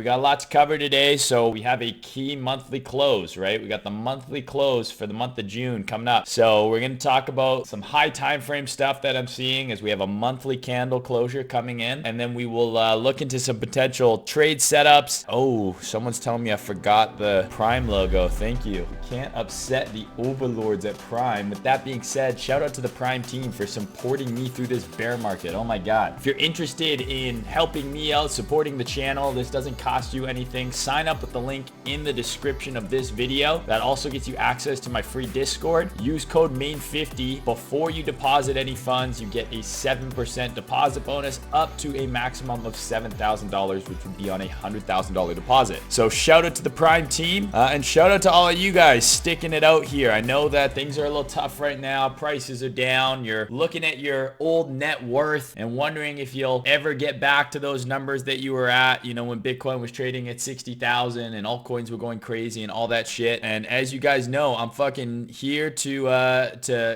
We got a lot to cover today, so we have a key monthly close, right? We got the monthly close for the month of June coming up. So we're going to talk about some high time frame stuff that I'm seeing as we have a monthly candle closure coming in. And then we will look into some potential trade setups. Oh, someone's telling me I forgot the Prime logo. Thank you. Can't upset the overlords at Prime. With that being said, shout out to the Prime team for supporting me through this bear market. Oh my God. If you're interested in helping me out, supporting the channel, this doesn't cost you anything. Sign up with the link in the description of this video. That also gets you access to my free Discord. Use code MAIN50 before you deposit any funds. You get a 7% deposit bonus up to a maximum of $7,000, which would be on a $100,000 deposit. So shout out to the Prime team and shout out to all of you guys sticking it out here. I know that things are a little tough right now. Prices are down. You're looking at your old net worth and wondering if you'll ever get back to those numbers that you were at, you know, when Bitcoin was trading at 60,000 and altcoins were going crazy and all that shit. And as you guys know, I'm fucking here to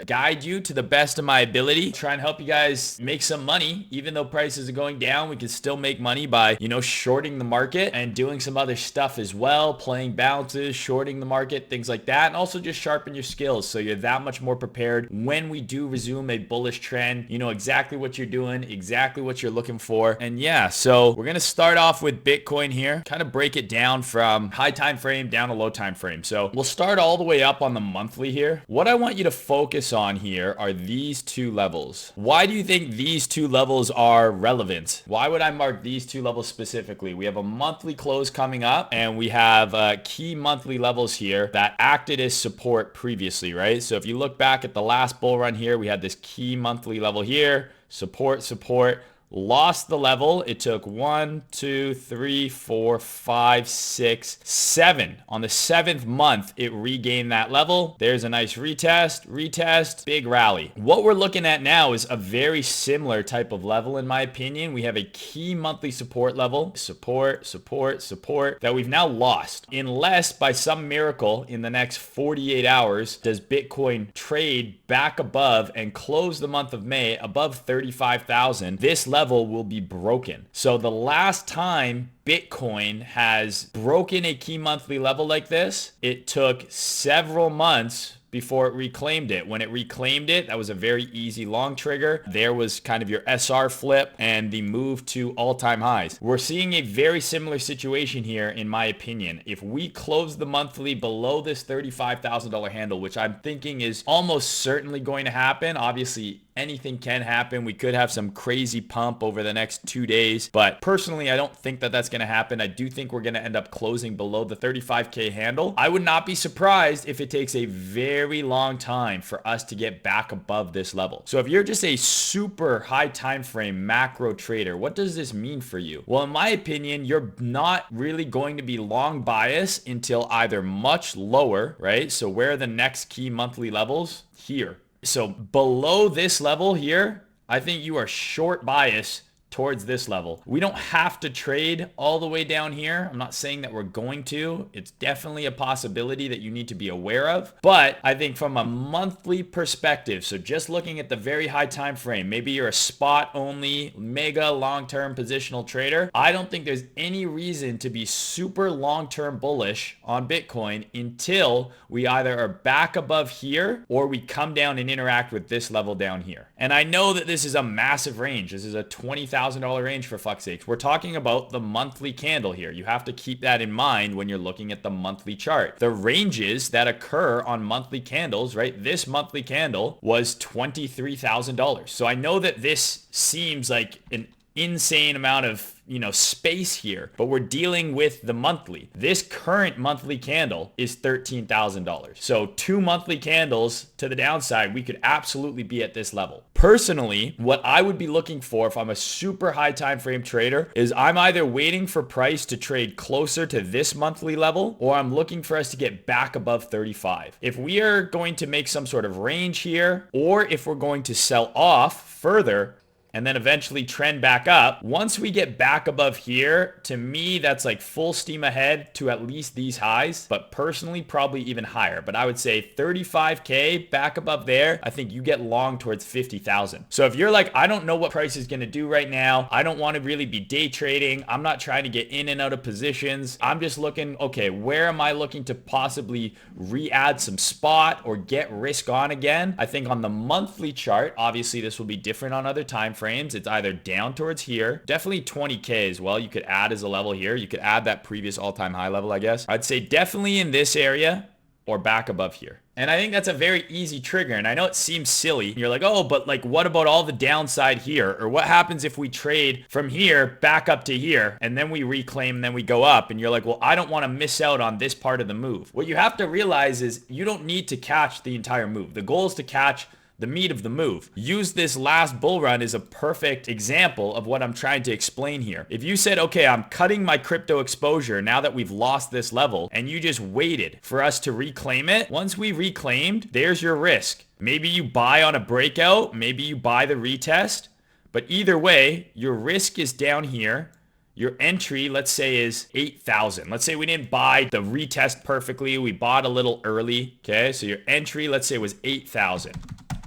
guide you to the best of my ability, try and help you guys make some money. Even though prices are going down, we can still make money by, you know, shorting the market and doing some other stuff as well, playing bounces, shorting the market, things like that, and also just sharpen your skills so you're that much more prepared when we do resume a bullish trend. You know exactly what you're doing, exactly what you're looking for. And yeah, so we're gonna start off with Bitcoin here, kind of break it down from high time frame down to low time frame. So we'll start all the way up on the monthly here. What I want you to focus on here are these two levels. Why do you think these two levels are relevant? Why would I mark these two levels specifically? We have a monthly close coming up and we have key monthly levels here that acted as support previously, right? So if you look back at the last bull run here, we had this key monthly level here, support, lost the level. It took 1, 2, 3, 4, 5, 6, 7. On the 7th month, it regained that level. There's a nice retest, big rally. What we're looking at now is a very similar type of level, in my opinion. We have a key monthly support level, support, that we've now lost. Unless by some miracle in the next 48 hours, does Bitcoin trade back above and close the month of May above 35,000, this level will be broken. So the last time Bitcoin has broken a key monthly level like this, it took several months before it reclaimed it. When it reclaimed it, that was a very easy long trigger. There was kind of your SR flip and the move to all-time highs. We're seeing a very similar situation here, in my opinion. If we close the monthly below this $35,000 handle, which I'm thinking is almost certainly going to happen, obviously anything can happen. We could have some crazy pump over the next 2 days, but personally, I don't think that that's going to happen. I do think we're going to end up closing below the 35K handle. I would not be surprised if it takes a very long time for us to get back above this level. So if you're just a super high time frame macro trader, what does this mean for you? Well, in my opinion, you're not really going to be long bias until either much lower, right? So where are the next key monthly levels? Here. So below this level here, I think you are short bias towards this level. We don't have to trade all the way down here. I'm not saying that we're going to. It's definitely a possibility that you need to be aware of. But I think from a monthly perspective, so just looking at the very high time frame, maybe you're a spot only mega long-term positional trader, I don't think there's any reason to be super long-term bullish on Bitcoin until we either are back above here or we come down and interact with this level down here. And I know that this is a massive range. This is a $20,000 range, for fuck's sakes. We're talking about the monthly candle here. You have to keep that in mind when you're looking at the monthly chart. The ranges that occur on monthly candles, right? This monthly candle was $23,000. So I know that this seems like an insane amount of, you know, space here, but we're dealing with the monthly. This current monthly candle is $13,000. So 2 monthly candles to the downside, we could absolutely be at this level. Personally, what I would be looking for if I'm a super high time frame trader is I'm either waiting for price to trade closer to this monthly level, or I'm looking for us to get back above 35. If we are going to make some sort of range here, or if we're going to sell off further, and then eventually trend back up. Once we get back above here, to me, that's like full steam ahead to at least these highs, but personally, probably even higher. But I would say 35K back above there, I think you get long towards 50,000. So if you're like, I don't know what price is going to do right now, I don't want to really be day trading, I'm not trying to get in and out of positions, I'm just looking, okay, where am I looking to possibly re-add some spot or get risk on again? I think on the monthly chart, obviously this will be different on other time frames. It's either down towards here, definitely 20K as well. You could add as a level here. You could add that previous all-time high level, I guess. I'd say definitely in this area or back above here. And I think that's a very easy trigger. And I know it seems silly. You're like, oh, but like, what about all the downside here? Or what happens if we trade from here back up to here and then we reclaim and then we go up? And you're like, well, I don't want to miss out on this part of the move. What you have to realize is you don't need to catch the entire move. The goal is to catch the meat of the move. Use this last bull run as a perfect example of what I'm trying to explain here. If you said, okay, I'm cutting my crypto exposure now that we've lost this level, and you just waited for us to reclaim it, once we reclaimed, there's your risk. Maybe you buy on a breakout, maybe you buy the retest, but either way, your risk is down here. Your entry, let's say, is 8,000. Let's say we didn't buy the retest perfectly. We bought a little early. Okay, so your entry, let's say, was 8,000.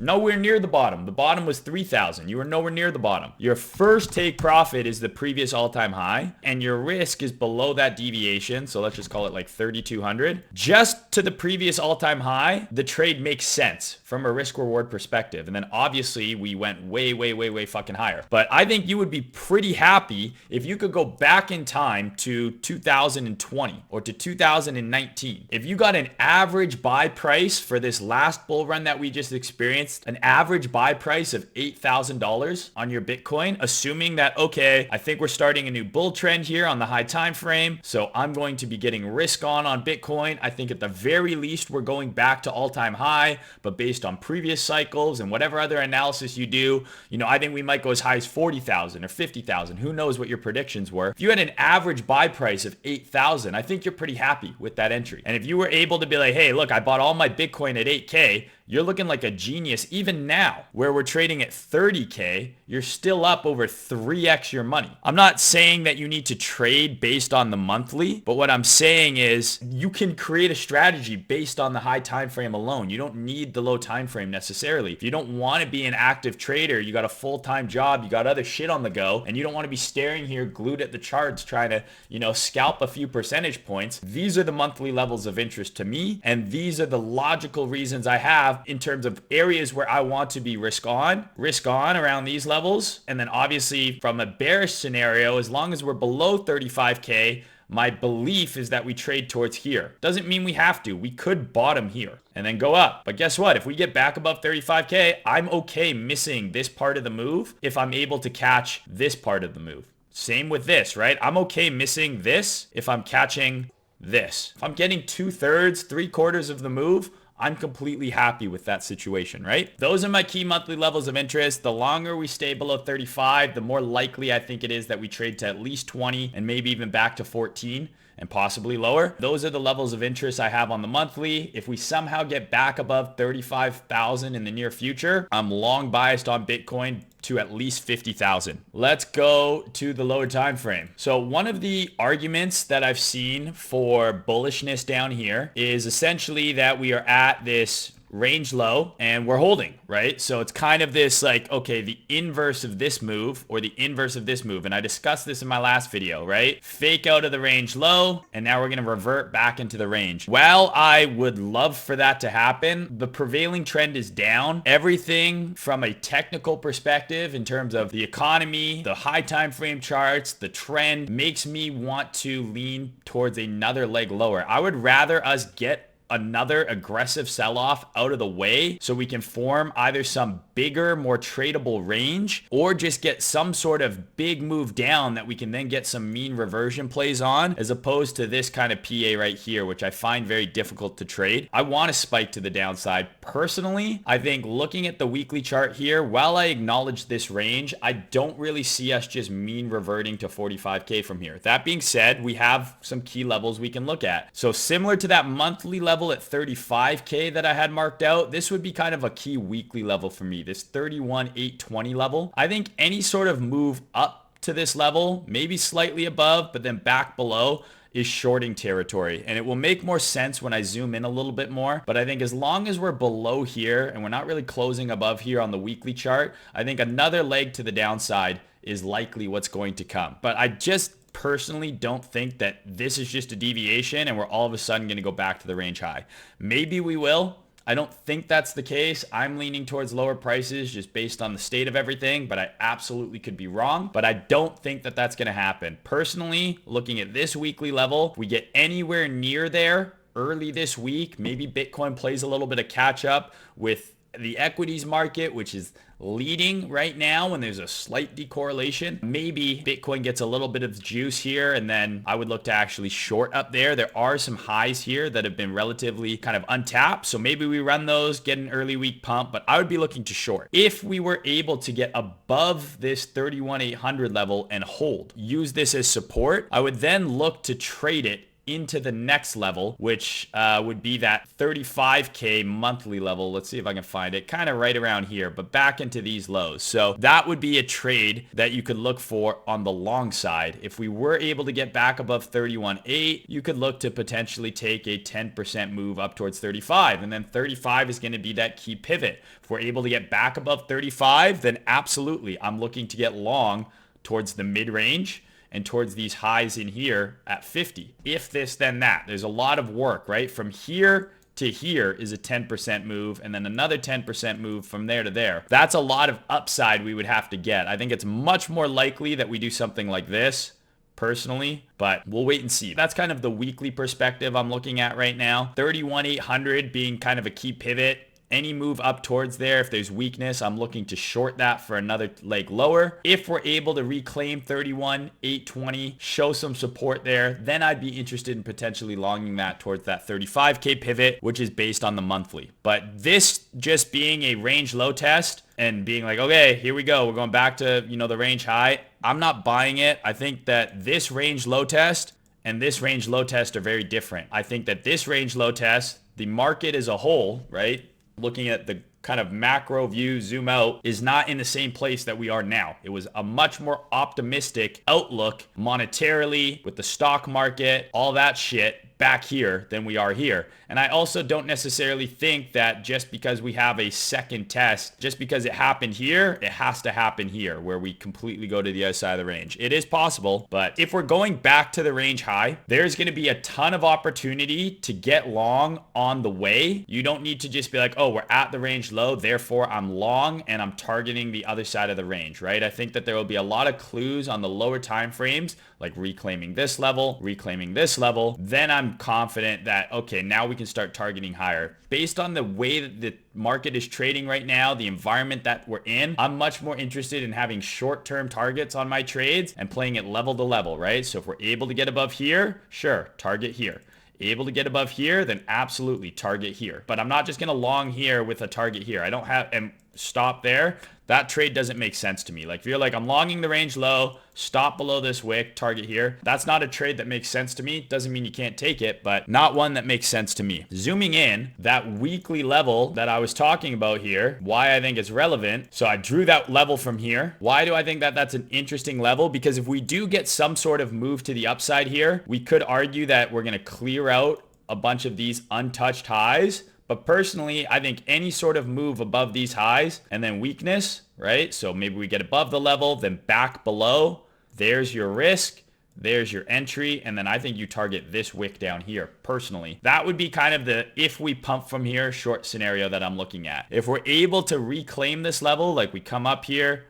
Nowhere near the bottom. The bottom was 3,000. You were nowhere near the bottom. Your first take profit is the previous all-time high, and your risk is below that deviation. So let's just call it like 3,200. Just to the previous all-time high, the trade makes sense from a risk-reward perspective. And then obviously we went way fucking higher. But I think you would be pretty happy if you could go back in time to 2020 or to 2019. If you got an average buy price for this last bull run that we just experienced, an average buy price of $8,000 on your Bitcoin, assuming that, okay, I think we're starting a new bull trend here on the high time frame, so I'm going to be getting risk on Bitcoin. I think at the very least we're going back to all-time high, but based on previous cycles and whatever other analysis you do, I think we might go as high as 40,000 or 50,000. Who knows what your predictions were? If you had an average buy price of 8,000, I think you're pretty happy with that entry. And if you were able to be like, hey, look, I bought all my Bitcoin at 8K, you're looking like a genius. Even now, where we're trading at 30K, you're still up over 3x your money. I'm not saying that you need to trade based on the monthly, but what I'm saying is you can create a strategy based on the high time frame alone. You don't need the low time frame necessarily. If you don't want to be an active trader, you got a full-time job, you got other shit on the go, and you don't want to be staring here glued at the charts trying to, scalp a few percentage points. These are the monthly levels of interest to me, and these are the logical reasons I have in terms of areas where I want to be risk on around these levels. And then obviously from a bearish scenario, as long as we're below 35K, my belief is that we trade towards here. Doesn't mean we have to. We could bottom here and then go up. But guess what? If we get back above 35K, I'm okay missing this part of the move if I'm able to catch this part of the move. Same with this, right? I'm okay missing this if I'm catching this. If I'm getting 2/3, 3/4 of the move, I'm completely happy with that situation, right? Those are my key monthly levels of interest. The longer we stay below 35, the more likely I think it is that we trade to at least 20 and maybe even back to 14 and possibly lower. Those are the levels of interest I have on the monthly. If we somehow get back above 35,000 in the near future, I'm long biased on Bitcoin to at least 50,000. Let's go to the lower time frame. So one of the arguments that I've seen for bullishness down here is essentially that we are at this range low and we're holding, right? So it's kind of this like, okay, the inverse of this move or the inverse of this move. And I discussed this in my last video, right? Fake out of the range low, and now we're going to revert back into the range. While I would love for that to happen, the prevailing trend is down. Everything from a technical perspective in terms of the economy, the high time frame charts, the trend makes me want to lean towards another leg lower. I would rather us get another aggressive sell-off out of the way so we can form either some bigger, more tradable range or just get some sort of big move down that we can then get some mean reversion plays on, as opposed to this kind of PA right here, which I find very difficult to trade. I want to spike to the downside. Personally, I think looking at the weekly chart here, while I acknowledge this range, I don't really see us just mean reverting to 45K from here. That being said, we have some key levels we can look at. So similar to that monthly level level at 35K that I had marked out, this would be kind of a key weekly level for me, this 31,820 level. I think any sort of move up to this level, maybe slightly above, but then back below, is shorting territory. And it will make more sense when I zoom in a little bit more. But I think as long as we're below here and we're not really closing above here on the weekly chart, I think another leg to the downside is likely what's going to come. But I just personally don't think that this is just a deviation and we're all of a sudden going to go back to the range high. Maybe we will. I don't think that's the case. I'm leaning towards lower prices just based on the state of everything, but I absolutely could be wrong. But I don't think that that's going to happen. Personally, looking at this weekly level, if we get anywhere near there early this week, maybe Bitcoin plays a little bit of catch up with the equities market, which is leading right now when there's a slight decorrelation. Maybe Bitcoin gets a little bit of juice here, and then I would look to actually short up there. There are some highs here that have been relatively kind of untapped, so maybe we run those, get an early week pump, but I would be looking to short. If we were able to get above this 31,800 level and hold, use this as support, I would then look to trade it into the next level, which would be that 35K monthly level. Let's see if I can find it, kind of right around here, but back into these lows. So that would be a trade that you could look for on the long side. If we were able to get back above 31.8, you could look to potentially take a 10% move up towards 35, and then 35 is going to be that key pivot. If we're able to get back above 35, then absolutely I'm looking to get long towards the mid-range and towards these highs in here at 50. If this, then that. There's a lot of work, right? From here to here is a 10% move, and then another 10% move from there to there. That's a lot of upside we would have to get. I think it's much more likely that we do something like this, personally, but we'll wait and see. That's kind of the weekly perspective I'm looking at right now. 31,800 being kind of a key pivot. Any move up towards there, if there's weakness, I'm looking to short that for another leg lower. If we're able to reclaim 31,820, show some support there, then I'd be interested in potentially longing that towards that 35K pivot, which is based on the monthly. But this just being a range low test and being like, okay, here we go, we're going back to, the range high, I'm not buying it. I think that this range low test and this range low test are very different. I think that this range low test, the market as a whole, right, looking at the kind of macro view, zoom out, is not in the same place that we are now. It was a much more optimistic outlook monetarily with the stock market, all that shit back here than we are here. And I also don't necessarily think that just because we have a second test, just because it happened here, it has to happen here where we completely go to the other side of the range. It is possible, but if we're going back to the range high, there's going to be a ton of opportunity to get long on the way. You don't need to just be like, oh, we're at the range low, therefore I'm long and I'm targeting the other side of the range, right? I think that there will be a lot of clues on the lower time frames, like reclaiming this level, then I'm confident that, okay, now we can start targeting higher. Based on the way that the market is trading right now, the environment that we're in, I'm much more interested in having short-term targets on my trades and playing it level to level, right? So if we're able to get above here, sure, target here. Able to get above here, then absolutely target here. But I'm not just going to long here with a target here. I don't have, and stop there. That trade doesn't make sense to me. Like if you're like, I'm longing the range low, stop below this wick, target here. That's not a trade that makes sense to me. Doesn't mean you can't take it, but not one that makes sense to me. Zooming in, that weekly level that I was talking about here, why I think it's relevant. So I drew that level from here. Why do I think that that's an interesting level? Because if we do get some sort of move to the upside here, we could argue that we're going to clear out a bunch of these untouched highs. But personally, I think any sort of move above these highs and then weakness, right? So maybe we get above the level, then back below. There's your risk. There's your entry. And then I think you target this wick down here, personally. That would be kind of the if we pump from here short scenario that I'm looking at. If we're able to reclaim this level, like we come up here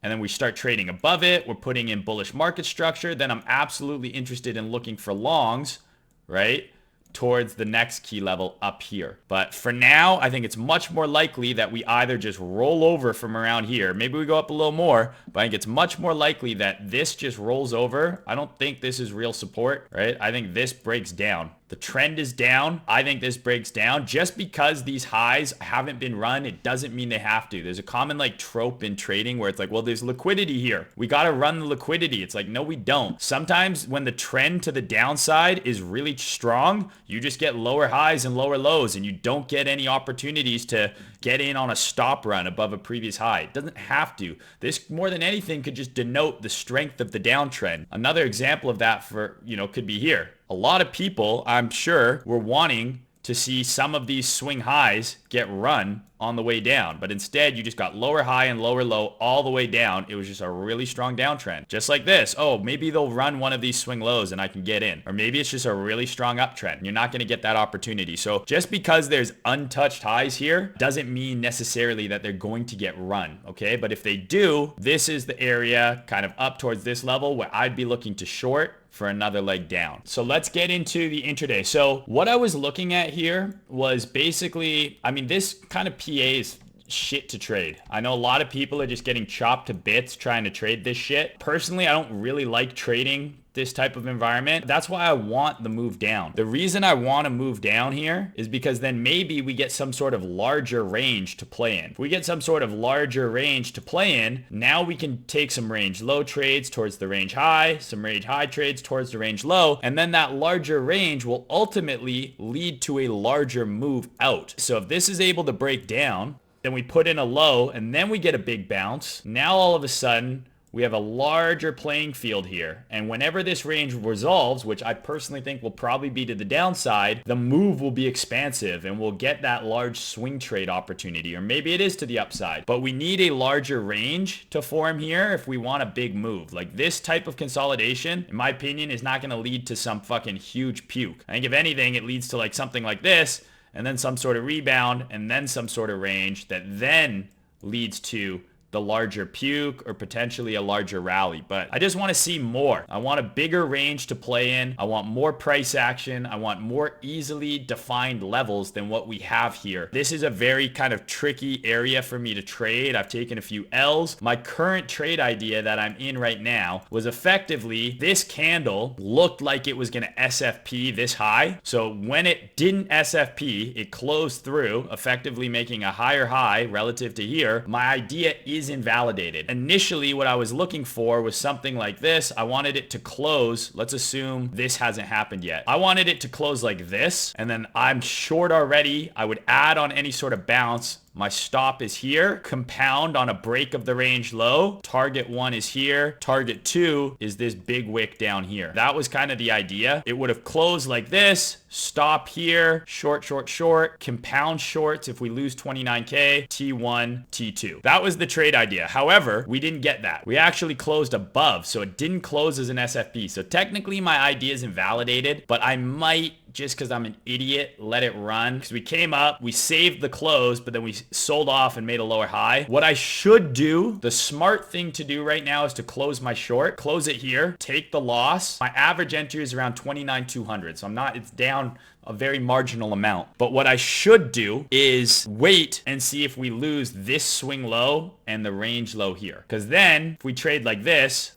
and then we start trading above it, we're putting in bullish market structure, then I'm absolutely interested in looking for longs, right, towards the next key level up here. But for now, I think it's much more likely that we either just roll over from around here. Maybe we go up a little more, but I think it's much more likely that this just rolls over. I don't think this is real support, right? I think this breaks down. The trend is down. I think this breaks down. Just because these highs haven't been run, it doesn't mean they have to. There's a common like trope in trading where it's like, well, there's liquidity here. We got to run the liquidity. It's like, no, we don't. Sometimes when the trend to the downside is really strong, you just get lower highs and lower lows, and you don't get any opportunities to get in on a stop run above a previous high. It doesn't have to. This, more than anything, could just denote the strength of the downtrend. Another example of that could be here. A lot of people, I'm sure, were wanting to see some of these swing highs get run on the way down. But instead, you just got lower high and lower low all the way down. It was just a really strong downtrend. Just like this. Oh, maybe they'll run one of these swing lows and I can get in. Or maybe it's just a really strong uptrend. You're not going to get that opportunity. So just because there's untouched highs here doesn't mean necessarily that they're going to get run. Okay, but if they do, this is the area kind of up towards this level where I'd be looking to short for another leg down. So let's get into the intraday. So what I was looking at here was basically, I mean, this kind of PA is shit to trade. I know a lot of people are just getting chopped to bits trying to trade this shit. Personally, I don't really like trading this type of environment. That's why I want the move down. The reason I want to move down here is because then maybe we get some sort of larger range to play in. If we get some sort of larger range to play in, now we can take some range low trades towards the range high, some range high trades towards the range low, and then that larger range will ultimately lead to a larger move out. So if this is able to break down, then we put in a low and then we get a big bounce. Now all of a sudden, we have a larger playing field here. And whenever this range resolves, which I personally think will probably be to the downside, the move will be expansive and we'll get that large swing trade opportunity. Or maybe it is to the upside. But we need a larger range to form here if we want a big move. Like this type of consolidation, in my opinion, is not going to lead to some fucking huge puke. I think if anything, it leads to like something like this, and then some sort of rebound, and then some sort of range that then leads to the larger puke or potentially a larger rally. But I just want to see more. I want a bigger range to play in. I want more price action. I want more easily defined levels than what we have here. This is a very kind of tricky area for me to trade. I've taken a few L's. My current trade idea that I'm in right now was effectively this candle looked like it was going to SFP this high. So when it didn't SFP, it closed through, effectively making a higher high relative to here. My idea is invalidated. Initially, what I was looking for was something like this. I wanted it to close. Let's assume this hasn't happened yet. I wanted it to close like this, and then I'm short already. I would add on any sort of bounce. My stop is here. Compound on a break of the range low. Target 1 is here. Target 2 is this big wick down here. That was kind of the idea. It would have closed like this. Stop here. Short, short, short. Compound shorts if we lose 29K. T1, T2. That was the trade idea. However, we didn't get that. We actually closed above, so it didn't close as an SFP. So technically my idea is invalidated, but I might, just because I'm an idiot, let it run. Because we came up, we saved the close, but then we sold off and made a lower high. What I should do, the smart thing to do right now is to close my short, close it here, take the loss. My average entry is around 29,200. So it's down a very marginal amount. But what I should do is wait and see if we lose this swing low and the range low here. Because then if we trade like this,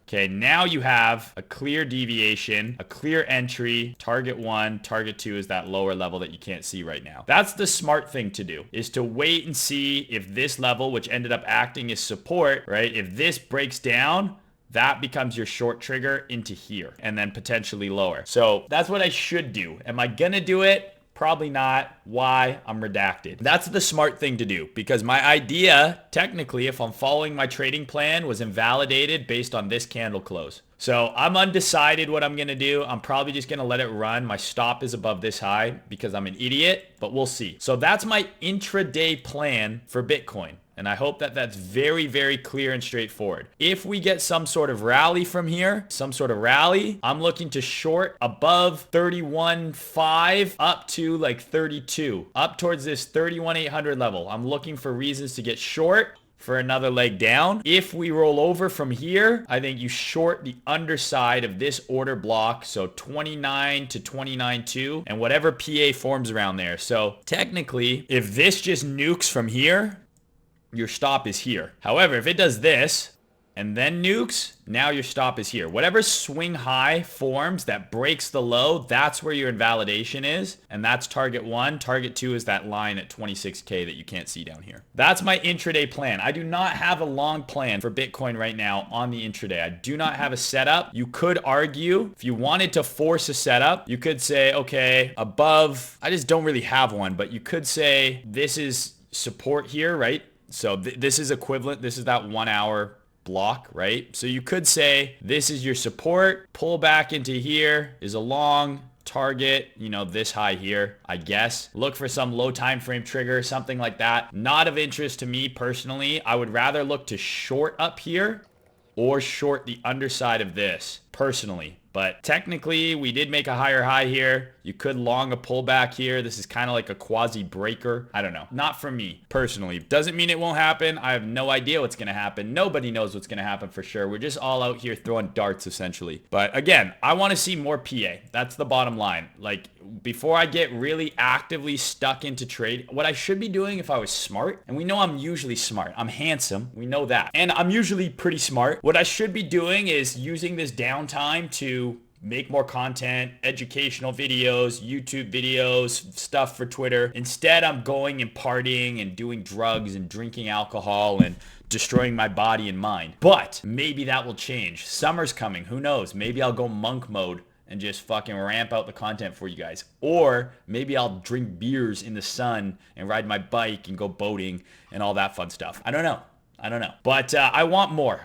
okay, now you have a clear deviation, a clear entry, target 1, target 2 is that lower level that you can't see right now. That's the smart thing to do, is to wait and see if this level, which ended up acting as support, right? If this breaks down, that becomes your short trigger into here and then potentially lower. So that's what I should do. Am I gonna do it? Probably not. Why? I'm redacted. That's the smart thing to do, because my idea, technically, if I'm following my trading plan, was invalidated based on this candle close. So I'm undecided what I'm going to do. I'm probably just going to let it run. My stop is above this high because I'm an idiot, but we'll see. So that's my intraday plan for Bitcoin. And I hope that that's very, very clear and straightforward. If we get some sort of rally from here, I'm looking to short above 31.5 up to like 32, up towards this 31,800 level. I'm looking for reasons to get short for another leg down. If we roll over from here, I think you short the underside of this order block. So 29 to 29.2 and whatever PA forms around there. So technically, if this just nukes from here, your stop is here. However, if it does this, and then nukes, now your stop is here. Whatever swing high forms that breaks the low, that's where your invalidation is. And that's target 1. Target 2 is that line at 26K that you can't see down here. That's my intraday plan. I do not have a long plan for Bitcoin right now on the intraday. I do not have a setup. You could argue, if you wanted to force a setup, you could say, okay, above, I just don't really have one, but you could say this is support here, right? So this is equivalent. This is that 1 hour block, right? So you could say this is your support, pull back into here is a long target, you know, this high here, I guess. Look for some low time frame trigger, something like that. Not of interest to me personally. I would rather look to short up here or short the underside of this personally. But technically, we did make a higher high here. You could long a pullback here. This is kind of like a quasi breaker. I don't know. Not for me personally. Doesn't mean it won't happen. I have no idea what's going to happen. Nobody knows what's going to happen for sure. We're just all out here throwing darts essentially. But again, I want to see more PA. That's the bottom line. Like before I get really actively stuck into trade, what I should be doing if I was smart, and we know I'm usually smart. I'm handsome. We know that. And I'm usually pretty smart. What I should be doing is using this downtime to make more content, educational videos, YouTube videos, stuff for Twitter. Instead, I'm going and partying and doing drugs and drinking alcohol and destroying my body and mind. But maybe that will change. Summer's coming. Who knows? Maybe I'll go monk mode and just fucking ramp out the content for you guys. Or maybe I'll drink beers in the sun and ride my bike and go boating and all that fun stuff. I don't know. But I want more.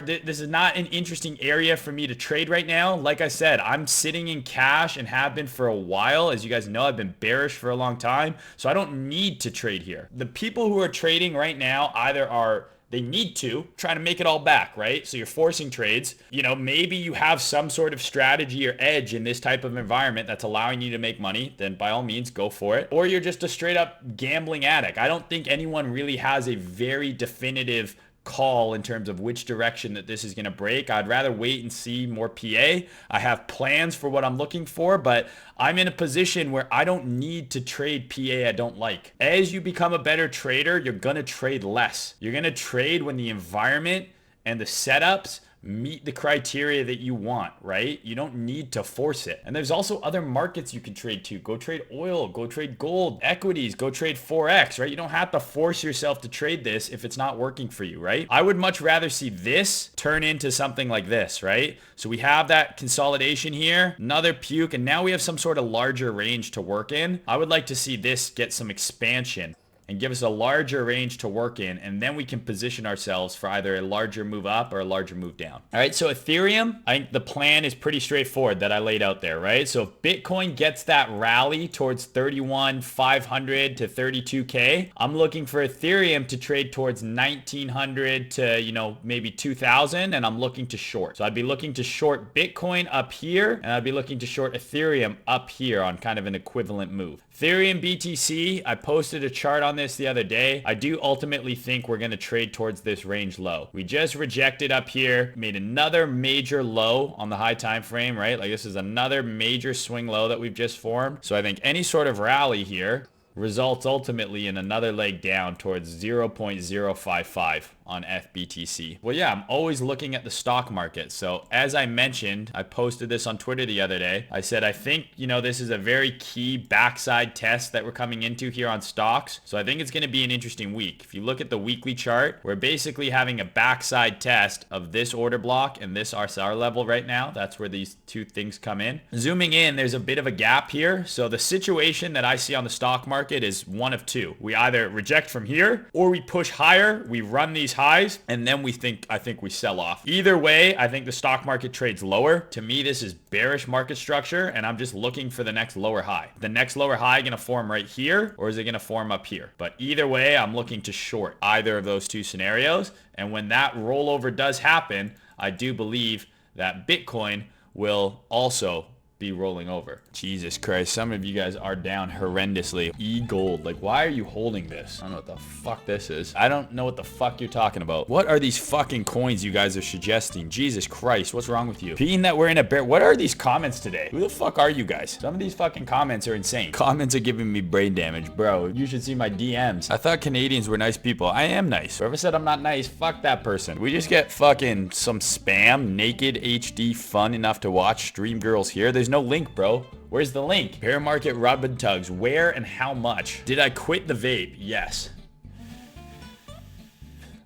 This is not an interesting area for me to trade right now. Like I said, I'm sitting in cash and have been for a while. As you guys know, I've been bearish for a long time. So I don't need to trade here. The people who are trading right now either are they need to try to make it all back, right? So you're forcing trades. You know, maybe you have some sort of strategy or edge in this type of environment that's allowing you to make money. Then by all means, go for it. Or you're just a straight up gambling addict. I don't think anyone really has a very definitive call in terms of which direction that this is going to break. I'd rather wait and see more PA. I have plans for what I'm looking for, but I'm in a position where I don't need to trade PA I don't like. As you become a better trader, you're going to trade less. You're going to trade when the environment and the setups meet the criteria that you want, right? You don't need to force it. And there's also other markets you can trade to. Go trade oil, go trade gold, equities, go trade Forex, right? You don't have to force yourself to trade this if it's not working for you, right? I would much rather see this turn into something like this, right? So we have that consolidation here, another puke, and now we have some sort of larger range to work in. I would like to see this get some expansion and give us a larger range to work in, and then we can position ourselves for either a larger move up or a larger move down. All right, so Ethereum, I think the plan is pretty straightforward that I laid out there, right? So if Bitcoin gets that rally towards 31,500 to 32K, I'm looking for Ethereum to trade towards 1,900 to, you know, maybe 2,000, and I'm looking to short. So I'd be looking to short Bitcoin up here, and I'd be looking to short Ethereum up here on kind of an equivalent move. Ethereum BTC, I posted a chart on this the other day. I do ultimately think we're going to trade towards this range low. We just rejected up here, made another major low on the high time frame, right? Like this is another major swing low that we've just formed. So I think any sort of rally here results ultimately in another leg down towards 0.055 on FBTC. Well, yeah, I'm always looking at the stock market. So as I mentioned, I posted this on Twitter the other day. I said, I think, you know, this is a very key backside test that we're coming into here on stocks. So I think it's going to be an interesting week. If you look at the weekly chart, we're basically having a backside test of this order block and this RSR level right now. That's where these two things come in. Zooming in, there's a bit of a gap here. So the situation that I see on the stock market is one of two. We either reject from here or we push higher, we run these highs, and then I think we sell off. Either way, I think the stock market trades lower. To me, this is bearish market structure, and I'm just looking for the next lower high. The next lower high going to form right here, or is it going to form up here? But either way, I'm looking to short either of those two scenarios. And when that rollover does happen, I do believe that Bitcoin will also be rolling over. Jesus Christ, some of you guys are down horrendously. E-gold, like why are you holding this? I don't know what the fuck this is. I don't know what the fuck you're talking about. What are these fucking coins you guys are suggesting? Jesus Christ, what's wrong with you? Being that we're in a bear, what are these comments today? Who the fuck are you guys? Some of these fucking comments are insane. Comments are giving me brain damage, bro. You should see my DMs. I thought Canadians were nice people. I am nice. Whoever said I'm not nice, fuck that person. We just get fucking some spam, naked HD fun enough to watch stream girls here. There's no link, bro. Where's the link? Bear market rub and tugs. Where and how much? Did I quit the vape? Yes.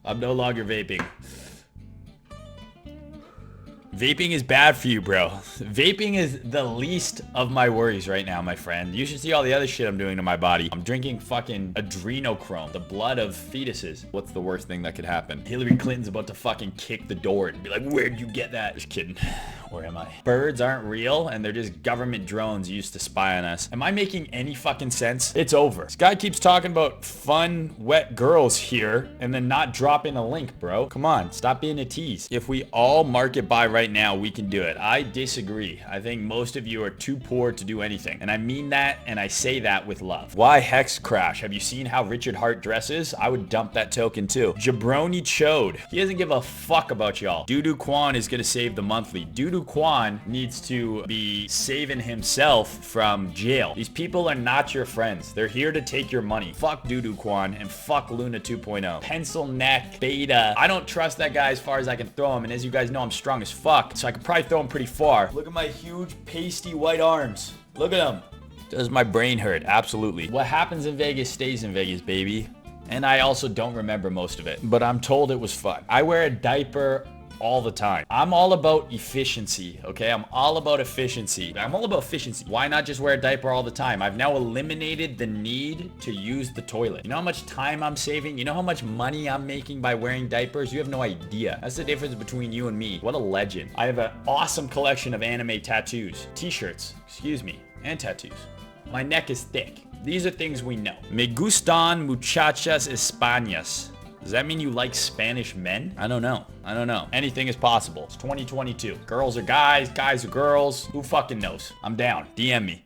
I'm no longer vaping. Vaping is bad for you, bro. Vaping is the least of my worries right now, my friend. You should see all the other shit I'm doing to my body. I'm drinking fucking adrenochrome, the blood of fetuses. What's the worst thing that could happen? Hillary Clinton's about to fucking kick the door and be like, where'd you get that? Just kidding. Where am I? Birds aren't real and they're just government drones used to spy on us. Am I making any fucking sense? It's over. This guy keeps talking about fun, wet girls here and then not dropping a link, bro. Come on, stop being a tease. If we all market buy right now, we can do it. I disagree. I think most of you are too poor to do anything. And I mean that, and I say that with love. Why Hex Crash? Have you seen how Richard Hart dresses? I would dump that token too. Jabroni Chode. He doesn't give a fuck about y'all. Dudu Kwan is gonna save the monthly. Dudu Kwan needs to be saving himself from jail. These people are not your friends. They're here to take your money. Fuck Dudu Kwan and fuck Luna 2.0. Pencil neck, beta. I don't trust that guy as far as I can throw him. And as you guys know, I'm strong as fuck. So I could probably throw him pretty far. Look at my huge pasty white arms. Look at them. Does my brain hurt? Absolutely. What happens in Vegas stays in Vegas, baby. And I also don't remember most of it. But I'm told it was fun. I wear a diaper all the time. I'm all about efficiency, okay? I'm all about efficiency. Why not just wear a diaper all the time? I've now eliminated the need to use the toilet. You know how much time I'm saving? You know how much money I'm making by wearing diapers? You have no idea. That's the difference between you and me. What a legend. I have an awesome collection of anime tattoos. T-shirts, excuse me, and tattoos. My neck is thick. These are things we know. Me gustan muchachas españas. Does that mean you like Spanish men? I don't know. Anything is possible. It's 2022. Girls are guys, guys are girls. Who fucking knows? I'm down. DM me.